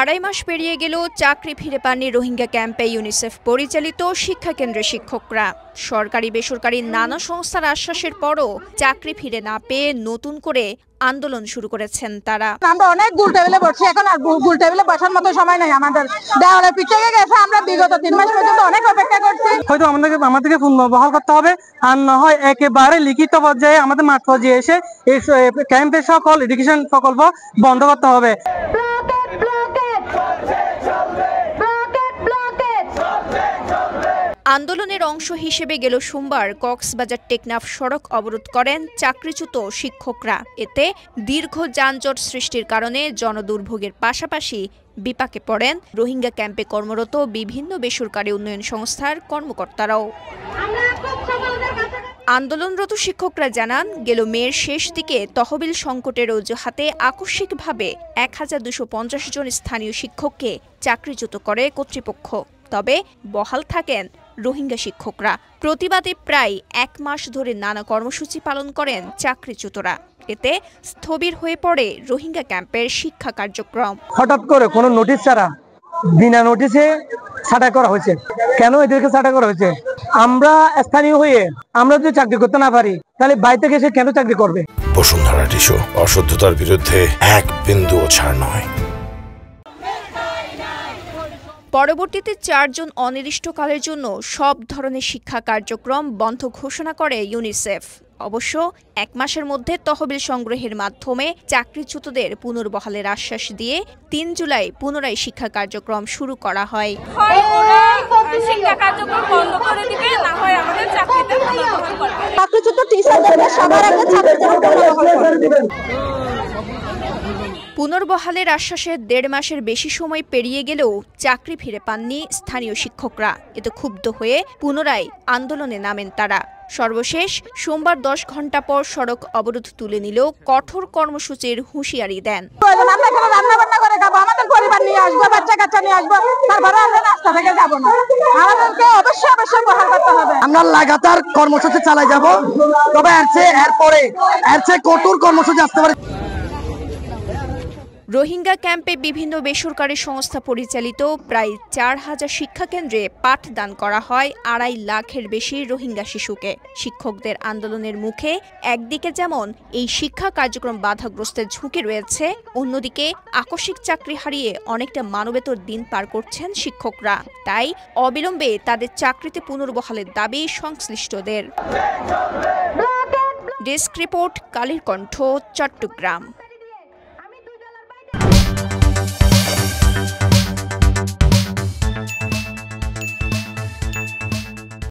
আড়াই মাস পেরিয়ে গেলেও চাকরি ফিরে পাননি রোহিঙ্গা ক্যাম্পে ইউনিসেফ পরিচালিত শিক্ষা কেন্দ্রের শিক্ষকরা। সরকারি বেসরকারি নানা সংস্থার আশ্বাসের পরও চাকরি ফিরে না পেয়ে নতুন করে আন্দোলন শুরু করেছেন তারা। আমরা অনেক গোল টেবিলে বসছি, এখন আর গোল টেবিলে বসার মতো সময় নেই আমাদের। দেওয়ালে পিছিয়ে গেছে, আমরা বিগত 3 মাস পর্যন্ত অনেক অপেক্ষা করছি। হয়তো আমাদেরকে পুনর্বহাল করতে হবে, আর না হয় একেবারে লিখিত পর্যায়ে আমাদের মাঠ পর্যায়ে এসে এই ক্যাম্পের সকল এডুকেশন প্রকল্প বন্ধ করতে হবে। আন্দোলনের অংশ হিসেবে গেল সোমবার কক্সবাজার টেকনাফ সড়ক অবরোধ করেন চাকরিচ্যুত শিক্ষকরা। এতে দীর্ঘ যানজট সৃষ্টির কারণে জনদুর্ভোগের পাশাপাশি বিপাকে পড়েন রোহিঙ্গা ক্যাম্পে কর্মরত বিভিন্ন বেসরকারি উন্নয়ন সংস্থার কর্মকর্তারাও। আন্দোলনরত শিক্ষকরা জানান, গেল মের শেষ দিকে তহবিল সংকটের অজুহাতে আকস্মিকভাবে 1250 জন স্থানীয় শিক্ষককে চাকরিচ্যুত করে কর্তৃপক্ষ। তবে বহাল থাকেন রোহিঙ্গা শিক্ষকরা। প্রতিবাদে প্রায় 1 মাস ধরে নানা কর্মসূচি পালন করেন চাকরিচ্যুতরা। এতে স্থবির হয়ে পড়ে রোহিঙ্গা ক্যাম্পের শিক্ষা কার্যক্রম। হঠাৎ করে কোনো নোটিশ ছাড়া বিনা নোটিশে ছাঁটাই করা হয়েছে। কেন এদেরকে ছাঁটাই করা হয়েছে? আমরা স্থানীয় হয়ে আমরা যদি চাকরি করতে না পারি, তাহলে বাইরে থেকে এসে কেন চাকরি করবে? বসুন্ধরা টিস্যু, অশুদ্ধতার বিরুদ্ধে এক বিন্দুও ছাড় নয়। পরবর্তীতে 4 জন অনির্দিষ্টকালের জন্য সব ধরনের শিক্ষা কার্যক্রম বন্ধ ঘোষণা করে ইউনিসেফ। অবশ্য 1 মাসের মধ্যে তহবিল সংগ্রহের মাধ্যমে চাকরিচ্যুতদের পুনর্বহালের আশ্বাস দিয়ে 3 জুলাই পুনরায় শিক্ষা কার্যক্রম শুরু করা হয়। শিক্ষা কার্যক্রম বন্ধ করে দিবে, না হয় আমাদের চাকরিতে পুনর্বহাল করবে। চাকরিচ্যুত টিচারদের সবার আগে পুনর্বহাল করবে। পুনর্বহালের আশ্বাসে 1.5 মাসের বেশি সময় পেরিয়ে গেলেও চাকরি ফিরে পাননি স্থানীয় শিক্ষকরা। এতে ক্ষুব্ধ হয়ে পুনরায় আন্দোলনে নামেন তারা। সর্বশেষ সোমবার 10 ঘন্টা পর সড়ক অবরোধ তুলে নিলেও কঠোর কর্মসূচির হুঁশিয়ারি দেন। আমরা এখানে রান্না বান্না করে খাবো, আমাদের পরিবার নিয়ে আসবো, বাচ্চা কাচ্চা নিয়ে আসবো, তারপরে আমরা রাস্তা থেকে যাবো না। আমাদেরকে অবশ্যই বহাল করতে হবে। আমরা লাগাতার কর্মসূচি চালাই যাব, তবে এর চেয়ে কঠোর কর্মসূচি আসতে পারে। রোহিঙ্গা ক্যাম্পে বিভিন্ন বেসরকারি সংস্থা পরিচালিত প্রায় 4000 শিক্ষা কেন্দ্রে পাঠদান করা হয় 2.5 লাখের বেশি রোহিঙ্গা শিশুকে। শিক্ষকদের আন্দোলনের মুখে একদিকে যেমন এই শিক্ষা কার্যক্রম বাধাগ্রস্তের ঝুঁকি রয়েছে, অন্যদিকে আকস্মিক চাকরি হারিয়ে অনেকটা মানবেতর দিন পার করছেন শিক্ষকরা। তাই অবিলম্বে তাদের চাকরিতে পুনর্বহালের দাবি সংশ্লিষ্টদের। Desk report, Kaler Kantho, Chittagong.